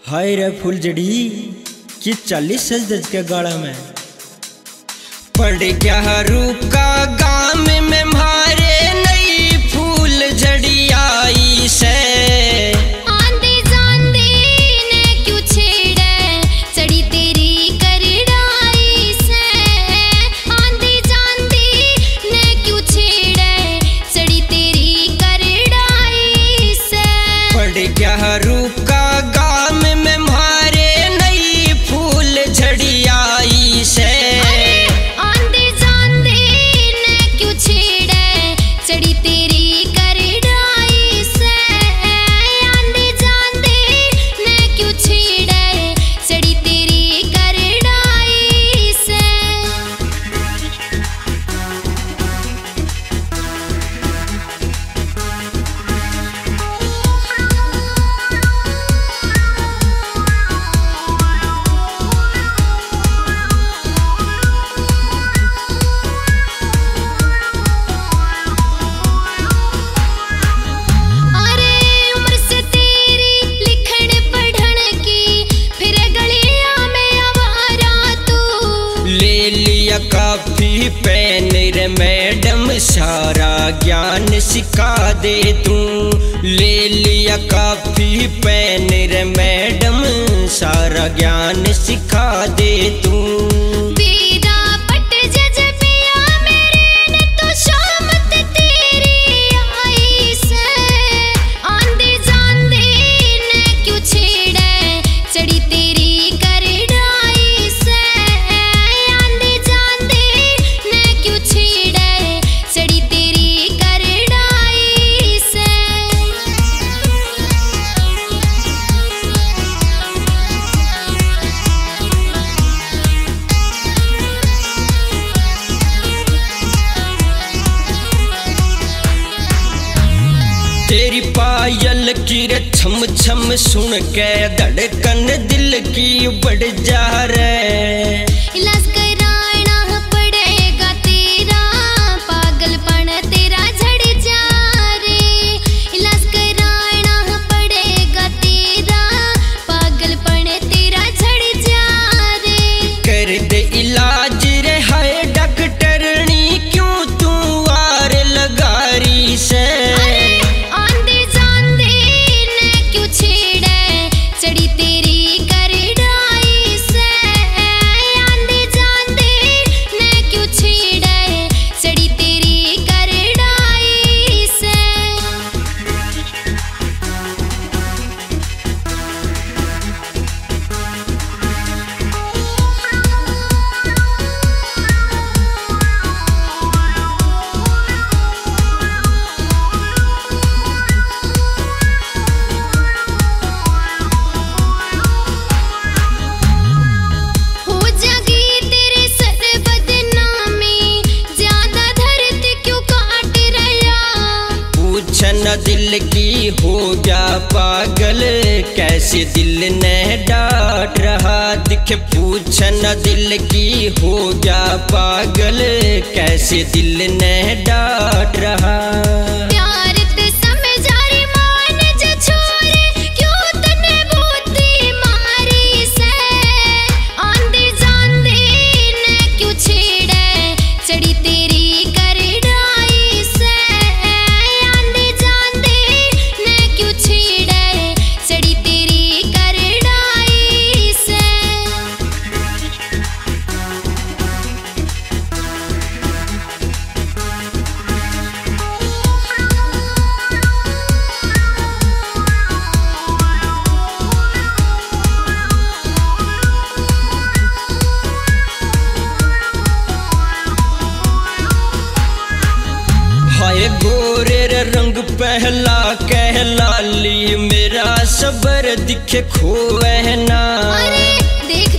हाय रे फूल जड़ी कि 40 सज दज के गाड़ा में पड़ गया रूप का गाम में मारे नई फूल जड़ी आई से रूप का गाम में मारे नई फूल झड़ी आई से आंधी जांधी ने क्यों छेड़े चढ़ी तेरी करड़ाई से आंधी जांधी ने क्यों छेड़े चढ़ी तेरी करड़ाई से काफी पेन रे मैडम सारा ज्ञान सिखा दे तू ले लिया काफी पेन रे मैडम सारा ज्ञान सिखा दे तू तेरी पायल की रे छम छम सुन के धड़कन दिल की बढ़ जा रे इलाज कराना पड़ेगा तेरा पागलपन तेरा झड़ जा रे इलाज कराना पड़ेगा तेरा पागलपन तेरा झड़ जा रे कर दे इलाज रे हाय डॉक्टरनी क्यों तू आर लगारी से दिल की हो गया पागल कैसे दिल ने डांट रहा दिखे पूछन दिल की हो गया पागल कैसे दिल ने डांट रहा गोरे रंग पहला कहला ली मेरा सबर दिखे खोए ना देख